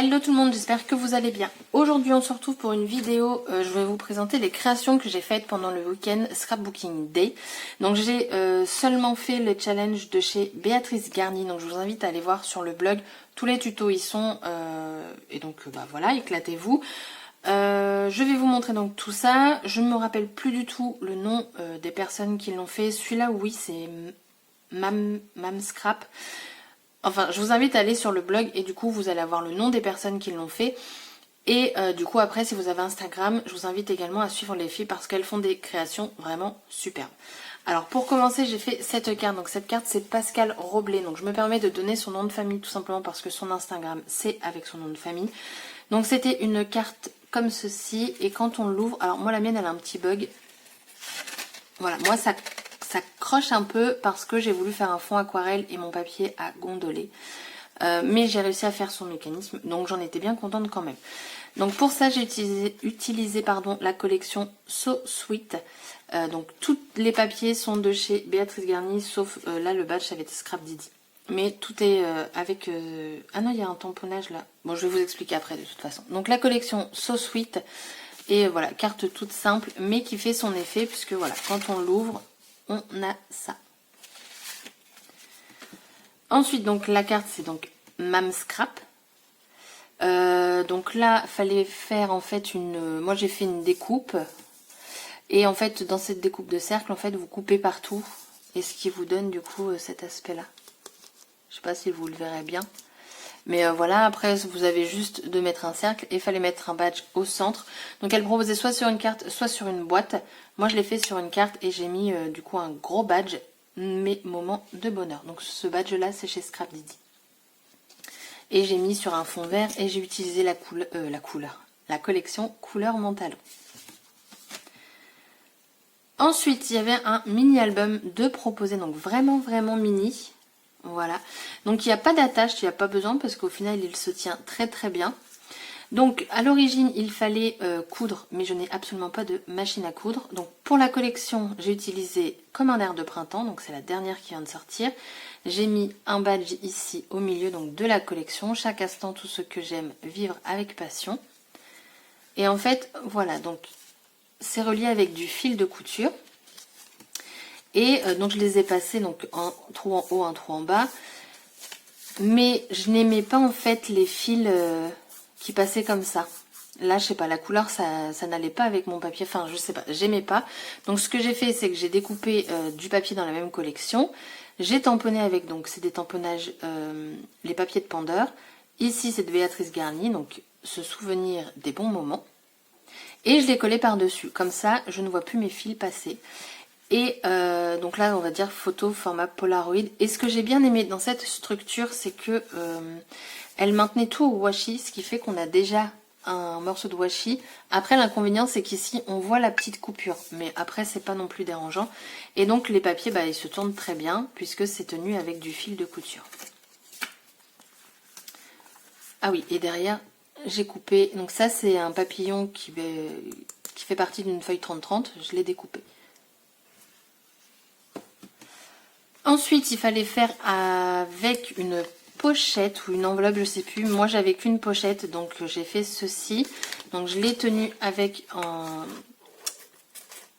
Hello tout le monde, j'espère que vous allez bien. Aujourd'hui on se retrouve pour une vidéo, je vais vous présenter les créations que j'ai faites pendant le week-end Scrapbooking Day. Donc j'ai seulement fait le challenge de chez Béatrice Garny, donc je vous invite à aller voir sur le blog, tous les tutos y sont, et donc voilà, éclatez-vous. Je vais vous montrer donc tout ça, je ne me rappelle plus du tout le nom des personnes qui l'ont fait, celui-là oui c'est Mam Scrap. Enfin, je vous invite à aller sur le blog et du coup, vous allez avoir le nom des personnes qui l'ont fait. Et du coup, après, si vous avez Instagram, je vous invite également à suivre les filles parce qu'elles font des créations vraiment superbes. Alors, pour commencer, j'ai fait cette carte. Donc, cette carte, c'est Pascal Roblet. Donc, je me permets de donner son nom de famille tout simplement parce que son Instagram, c'est avec son nom de famille. Donc, c'était une carte comme ceci. Et quand on l'ouvre... Alors, moi, la mienne, elle a un petit bug. Voilà, moi, ça croche un peu parce que j'ai voulu faire un fond aquarelle et mon papier a gondolé. Mais j'ai réussi à faire son mécanisme, donc j'en étais bien contente quand même. Donc pour ça, j'ai utilisé la collection So Sweet. Donc tous les papiers sont de chez Béatrice Garny, sauf là le badge avec Scrap Didi. Mais tout est avec... Ah non, il y a un tamponnage là. Bon, je vais vous expliquer après de toute façon. Donc la collection So Sweet. Et voilà, carte toute simple, mais qui fait son effet, puisque voilà, quand on l'ouvre, on a ça. Ensuite, donc la carte, c'est donc Mam Scrap. Donc là, fallait faire en fait une... Moi, j'ai fait une découpe. Et en fait, dans cette découpe de cercle, en fait, vous coupez partout. Et ce qui vous donne, du coup, cet aspect-là. Je sais pas si vous le verrez bien. Mais voilà, après, vous avez juste de mettre un cercle. Et il fallait mettre un badge au centre. Donc, elle proposait soit sur une carte, soit sur une boîte. Moi, je l'ai fait sur une carte et j'ai mis, du coup, un gros badge. Mes moments de bonheur. Donc, ce badge-là, c'est chez Scrap Didi. Et j'ai mis sur un fond vert et j'ai utilisé la collection couleur Montalon. Ensuite, il y avait un mini-album de proposé, donc vraiment mini. Voilà. Donc, il n'y a pas d'attache, il n'y a pas besoin parce qu'au final, il se tient très bien. Donc, à l'origine, il fallait coudre, mais je n'ai absolument pas de machine à coudre. Donc, pour la collection, j'ai utilisé comme un air de printemps, donc c'est la dernière qui vient de sortir. J'ai mis un badge ici au milieu donc de la collection. Chaque instant, tout ce que j'aime vivre avec passion. Et en fait, voilà, donc c'est relié avec du fil de couture. Et donc je les ai passés donc un trou en haut, un trou en bas. Mais je n'aimais pas en fait les fils qui passaient comme ça. Là, je sais pas, la couleur, ça n'allait pas avec mon papier. Enfin, je sais pas, j'aimais pas. Donc ce que j'ai fait, c'est que j'ai découpé du papier dans la même collection. J'ai tamponné avec, donc c'est des tamponnages, les papiers de Pandore. Ici, c'est de Béatrice Garny, donc se souvenir des bons moments. Et je l'ai collé par-dessus. Comme ça, je ne vois plus mes fils passer. Et donc là, on va dire photo format Polaroid. Et ce que j'ai bien aimé dans cette structure, c'est que elle maintenait tout au washi, ce qui fait qu'on a déjà un morceau de washi. Après, l'inconvénient, c'est qu'ici, on voit la petite coupure. Mais après, c'est pas non plus dérangeant. Et donc, les papiers, ils se tournent très bien, puisque c'est tenu avec du fil de couture. Ah oui, et derrière, j'ai coupé... Donc ça, c'est un papillon qui fait partie d'une feuille 30-30. Je l'ai découpé. Ensuite, il fallait faire avec une pochette ou une enveloppe, je sais plus. Moi, j'avais qu'une pochette, donc j'ai fait ceci. Donc, je l'ai tenu avec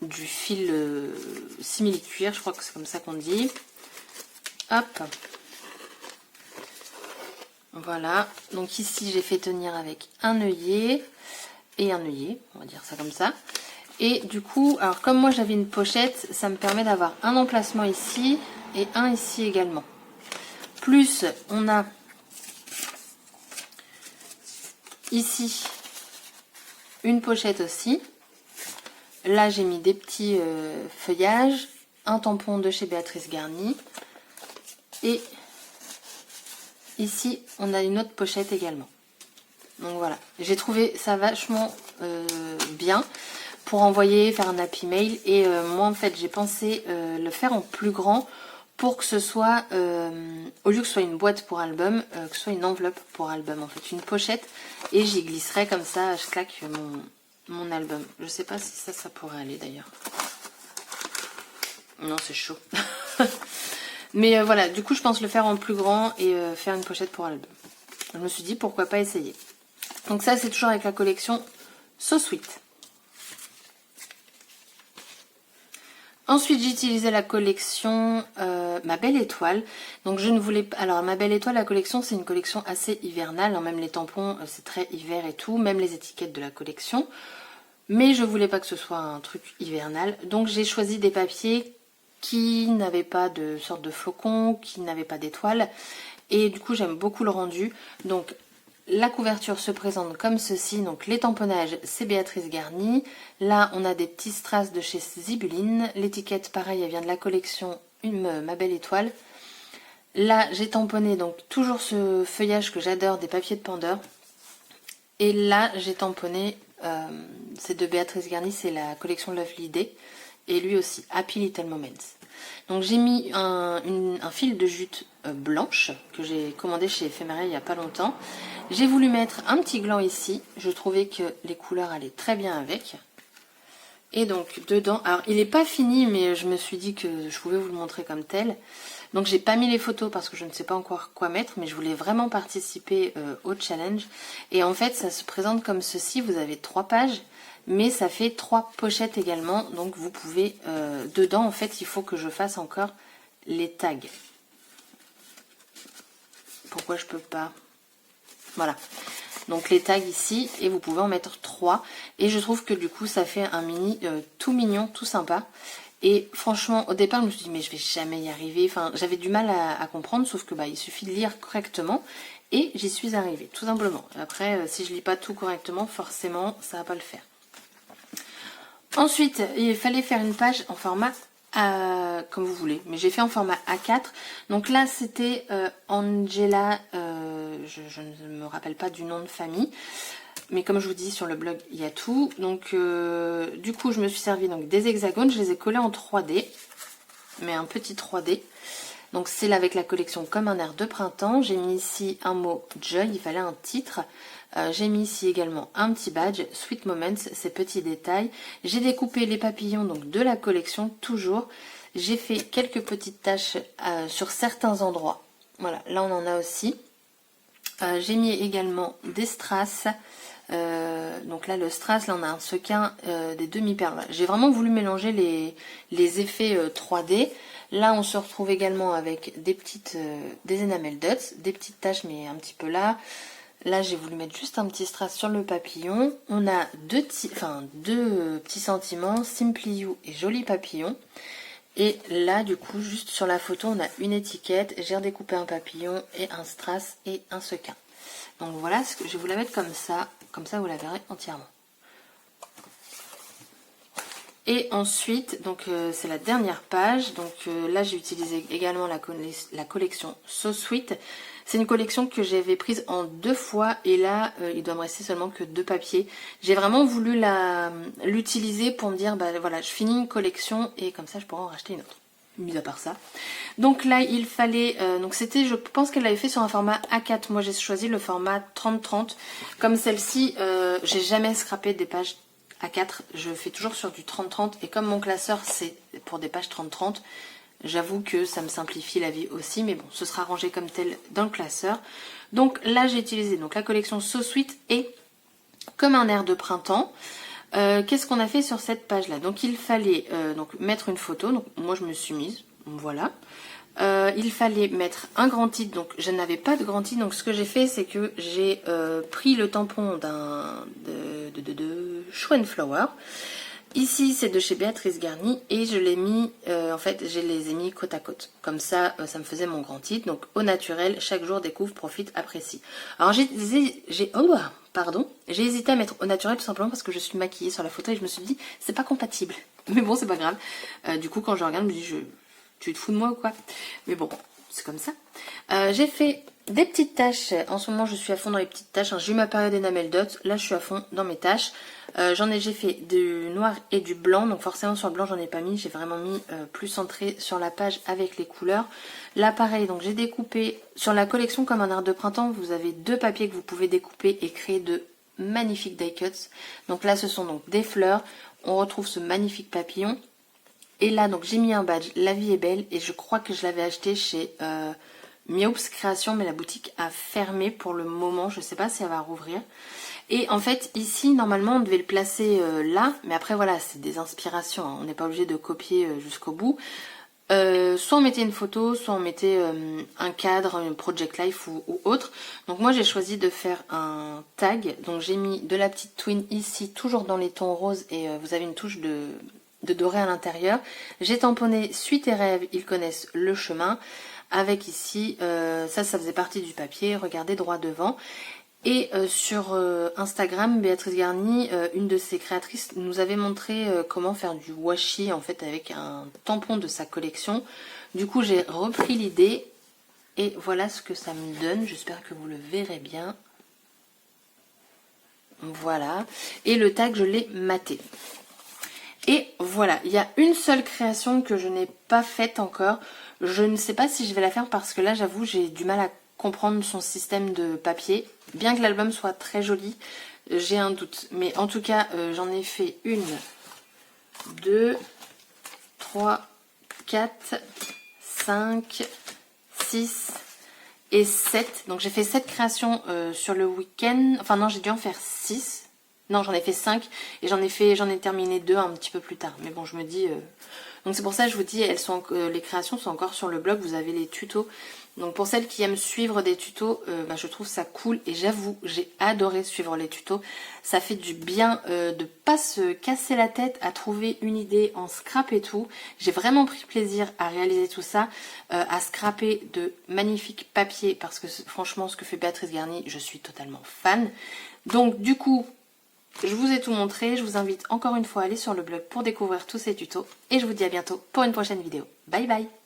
du fil simili-cuir, je crois que c'est comme ça qu'on dit. Hop. Voilà. Donc ici, j'ai fait tenir avec un œillet et un œillet, on va dire ça comme ça. Et du coup, alors comme moi j'avais une pochette, ça me permet d'avoir un emplacement ici et un ici également. Plus on a ici une pochette aussi. Là j'ai mis des petits feuillages, un tampon de chez Béatrice Garny. Et ici on a une autre pochette également. Donc voilà, j'ai trouvé ça vachement bien pour envoyer, faire un happy mail. Et moi en fait j'ai pensé le faire en plus grand pour que ce soit, au lieu que ce soit une boîte pour album, que ce soit une enveloppe pour album en fait, une pochette. Et j'y glisserai comme ça, je claque mon album. Je sais pas si ça pourrait aller d'ailleurs. Non, c'est chaud. Mais voilà, du coup je pense le faire en plus grand et faire une pochette pour album. Je me suis dit pourquoi pas essayer. Donc ça c'est toujours avec la collection So Sweet. Ensuite, j'ai utilisé la collection Ma Belle Étoile. Donc, je ne voulais pas... Alors, Ma Belle Étoile, la collection, c'est une collection assez hivernale. Hein, même les tampons, c'est très hiver et tout. Même les étiquettes de la collection. Mais je voulais pas que ce soit un truc hivernal. Donc, j'ai choisi des papiers qui n'avaient pas de sorte de flocons, qui n'avaient pas d'étoiles. Et du coup, j'aime beaucoup le rendu. Donc, la couverture se présente comme ceci, donc les tamponnages c'est Béatrice Garny, là on a des petits strass de chez Zibuline, l'étiquette pareil elle vient de la collection Ma Belle Étoile. Là j'ai tamponné donc toujours ce feuillage que j'adore des papiers de Pandore, et là j'ai tamponné, c'est de Béatrice Garny, c'est la collection Lovely Day, et lui aussi Happy Little Moments. Donc j'ai mis un fil de jute blanche que j'ai commandé chez Ephemeria il n'y a pas longtemps. J'ai voulu mettre un petit gland ici. Je trouvais que les couleurs allaient très bien avec. Et donc dedans, alors il n'est pas fini mais je me suis dit que je pouvais vous le montrer comme tel. Donc j'ai pas mis les photos parce que je ne sais pas encore quoi mettre, mais je voulais vraiment participer au challenge. Et en fait ça se présente comme ceci, vous avez 3 pages. Mais ça fait 3 pochettes également, donc vous pouvez... dedans, en fait, il faut que je fasse encore les tags. Pourquoi je peux pas? Voilà. Donc les tags ici, et vous pouvez en mettre 3. Et je trouve que du coup, ça fait un mini tout mignon, tout sympa. Et franchement, au départ, je me suis dit, mais je vais jamais y arriver. Enfin, j'avais du mal à comprendre, sauf que il suffit de lire correctement. Et j'y suis arrivée, tout simplement. Après, si je lis pas tout correctement, forcément, ça va pas le faire. Ensuite, il fallait faire une page en format comme vous voulez, mais j'ai fait en format A4. Donc là, c'était Angela, je ne me rappelle pas du nom de famille, mais comme je vous dis sur le blog, il y a tout. Donc du coup, je me suis servi donc des hexagones, je les ai collés en 3D, mais un petit 3D. Donc c'est là avec la collection Comme un air de printemps. J'ai mis ici un mot Joy, il fallait un titre. J'ai mis ici également un petit badge, Sweet Moments, ces petits détails. J'ai découpé les papillons donc de la collection, toujours. J'ai fait quelques petites taches sur certains endroits. Voilà, là on en a aussi. J'ai mis également des strass. Donc là le strass, là on a un sequin, des demi-perles. J'ai vraiment voulu mélanger les effets 3D. Là on se retrouve également avec des petites des enamel dots, des petites taches mais un petit peu là. Là j'ai voulu mettre juste un petit strass sur le papillon. On a deux petits sentiments, Simply You et Joli Papillon. Et là du coup juste sur la photo on a une étiquette, j'ai redécoupé un papillon et un strass et un sequin. Donc voilà, je vais vous la mettre comme ça vous la verrez entièrement. Et ensuite, donc c'est la dernière page. Donc là, j'ai utilisé également la collection So Sweet. C'est une collection que j'avais prise en 2 fois et là, il doit me rester seulement que 2 papiers. J'ai vraiment voulu l'utiliser pour me dire, voilà, je finis une collection et comme ça, je pourrai en racheter une autre. Mis à part ça. Donc là, il fallait... donc c'était, je pense qu'elle l'avait fait sur un format A4. Moi, j'ai choisi le format 30-30. Comme celle-ci, j'ai jamais scrappé des pages A4, je fais toujours sur du 30-30 et comme mon classeur c'est pour des pages 30-30, j'avoue que ça me simplifie la vie aussi, mais bon, ce sera rangé comme tel dans le classeur. Donc là j'ai utilisé donc la collection So Sweet et Comme un air de printemps. Qu'est-ce qu'on a fait sur cette page là? Donc il fallait donc mettre une photo, donc moi je me suis mise, voilà. Il fallait mettre un grand titre, donc je n'avais pas de grand titre, donc ce que j'ai fait c'est que j'ai pris le tampon de Show and Flower. Ici c'est de chez Béatrice Garny et je l'ai mis, en fait je les ai mis côte à côte, comme ça ça me faisait mon grand titre, donc au naturel, chaque jour découvre, profite, apprécie. Alors j'ai hésité à mettre au naturel tout simplement parce que je suis maquillée sur la photo et je me suis dit c'est pas compatible, mais bon c'est pas grave. Du coup quand je regarde je me dis tu te fous de moi ou quoi? Mais bon, c'est comme ça. J'ai fait des petites taches. En ce moment, je suis à fond dans les petites taches. J'ai eu ma période enamel dots. Là, je suis à fond dans mes taches. J'ai fait du noir et du blanc. Donc forcément, sur le blanc, j'en ai pas mis. J'ai vraiment mis plus centré sur la page avec les couleurs. Là, pareil. Donc j'ai découpé sur la collection Comme un air de printemps. Vous avez 2 papiers que vous pouvez découper et créer de magnifiques die cuts. Donc là, ce sont donc des fleurs. On retrouve ce magnifique papillon. Et là, donc j'ai mis un badge, La vie est belle, et je crois que je l'avais acheté chez Miops Création, mais la boutique a fermé pour le moment, je ne sais pas si elle va rouvrir. Et en fait ici normalement on devait le placer là, mais après voilà c'est des inspirations, hein. On n'est pas obligé de copier jusqu'au bout. Soit on mettait une photo, soit on mettait un cadre, un Project Life ou autre. Donc moi j'ai choisi de faire un tag. Donc j'ai mis de la petite twin ici, toujours dans les tons roses, et vous avez une touche de doré à l'intérieur. J'ai tamponné Suite et Rêve, ils connaissent le chemin. Avec ici, ça faisait partie du papier, regardez droit devant. Et sur Instagram, Béatrice Garny, une de ses créatrices, nous avait montré comment faire du washi en fait avec un tampon de sa collection. Du coup j'ai repris l'idée et voilà ce que ça me donne. J'espère que vous le verrez bien. Voilà. Et le tag je l'ai maté. Et voilà, il y a une seule création que je n'ai pas faite encore. Je ne sais pas si je vais la faire parce que là j'avoue j'ai du mal à comprendre son système de papier. Bien que l'album soit très joli, j'ai un doute. Mais en tout cas, j'en ai fait 1, 2, 3, 4, 5, 6 et 7. Donc j'ai fait 7 créations sur le week-end. Enfin non, j'ai dû en faire 6. Non, j'en ai fait 5 et j'en ai terminé 2 un petit peu plus tard. Mais bon, je me dis... Donc c'est pour ça que je vous dis, les créations sont encore sur le blog, vous avez les tutos. Donc pour celles qui aiment suivre des tutos, je trouve ça cool et j'avoue, j'ai adoré suivre les tutos. Ça fait du bien de pas se casser la tête à trouver une idée en scrap et tout. J'ai vraiment pris plaisir à réaliser tout ça, à scraper de magnifiques papiers parce que franchement ce que fait Béatrice Garny, je suis totalement fan. Donc du coup... Je vous ai tout montré, je vous invite encore une fois à aller sur le blog pour découvrir tous ces tutos et je vous dis à bientôt pour une prochaine vidéo. Bye bye!